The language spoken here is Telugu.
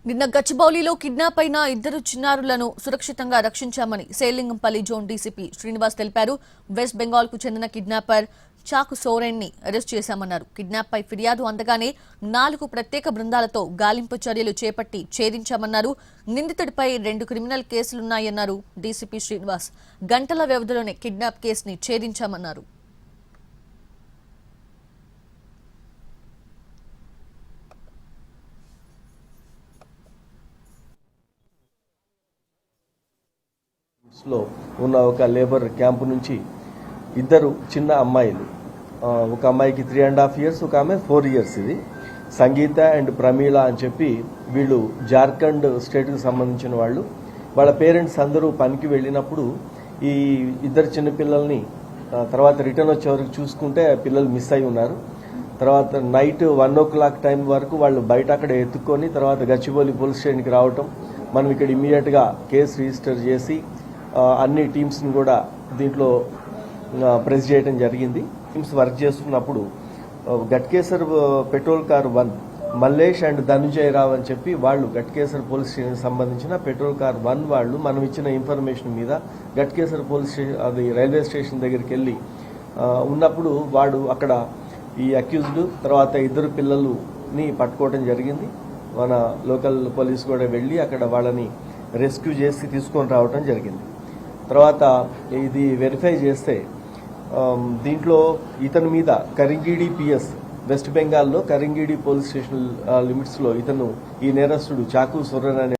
నిన్న గచ్చిబౌలిలో కిడ్నాప్ అయిన ఇద్దరు చిన్నారులను సురక్షితంగా రక్షించామని సేలింగంపల్లి జోన్ డీసీపీ శ్రీనివాస్ తెలిపారు. వెస్ట్ బెంగాల్ కు చెందిన కిడ్నాపర్ చాకు సోరెన్ ని అరెస్ట్ చేశామన్నారు. కిడ్నాప్ పై ఫిర్యాదు అందగానే 4 ప్రత్యేక బృందాలతో గాలింపు చర్యలు చేపట్టి ఛేదించామన్నారు. నిందితుడిపై 2 క్రిమినల్ కేసులున్నాయన్నారు డీసీపీ శ్రీనివాస్. గంటల వ్యవధిలోనే కిడ్నాప్ కేసుని ఛేదించామన్నారు. లో ఉన్న ఒక లేబర్ క్యాంపు నుంచి ఇద్దరు చిన్న అమ్మాయిలు, ఒక అమ్మాయికి 3.5 years, ఒక ఆమె 4 years. ఇది సంగీత అండ్ ప్రమీళ అని చెప్పి వీళ్ళు జార్ఖండ్ స్టేట్కి సంబంధించిన వాళ్ళు. వాళ్ళ పేరెంట్స్ అందరూ పనికి వెళ్ళినప్పుడు ఈ ఇద్దరు చిన్నపిల్లల్ని తర్వాత రిటర్న్ వచ్చే వరకు చూసుకుంటే పిల్లలు మిస్ అయి ఉన్నారు. తర్వాత నైట్ 1 o'clock టైం వరకు వాళ్ళు బయట అక్కడ ఎత్తుక్కొని తర్వాత గచ్చిబౌలి పోలీస్ స్టేషన్కి రావటం, మనం ఇక్కడ ఇమీడియట్గా కేసు రిజిస్టర్ చేసి అన్ని టీమ్స్ని కూడా దీంట్లో ప్రెస్ చేయడం జరిగింది. టీమ్స్ వర్క్ చేస్తున్నప్పుడు Ghatkesar petrol car 1 Mallesh and Dhanunjaya Rao అని చెప్పి వాళ్ళు గట్కేసర్ పోలీస్ స్టేషన్కి సంబంధించిన పెట్రోల్ కార్ 1 వాళ్ళు మనం ఇచ్చిన ఇన్ఫర్మేషన్ మీద గట్కేసర్ పోలీస్ స్టేషన్ అది రైల్వే స్టేషన్ దగ్గరికి వెళ్ళి ఉన్నప్పుడు వాడు అక్కడ ఈ అక్యూజ్డ్ తర్వాత ఇద్దరు పిల్లలని పట్టుకోవడం జరిగింది. మన లోకల్ పోలీస్ కూడా వెళ్ళి అక్కడ వాళ్ళని రెస్క్యూ చేసి తీసుకొని రావడం జరిగింది. తర్వాత ఇది వెరిఫై చేస్తే దీంట్లో ఇతని మీద కరింగిడి పిఎస్ వెస్ట్ బెంగాల్లో కరింగిడి పోలీస్ స్టేషన్ లిమిట్స్లో ఈ నేరస్తుడు చాకు సోరెన్ అనే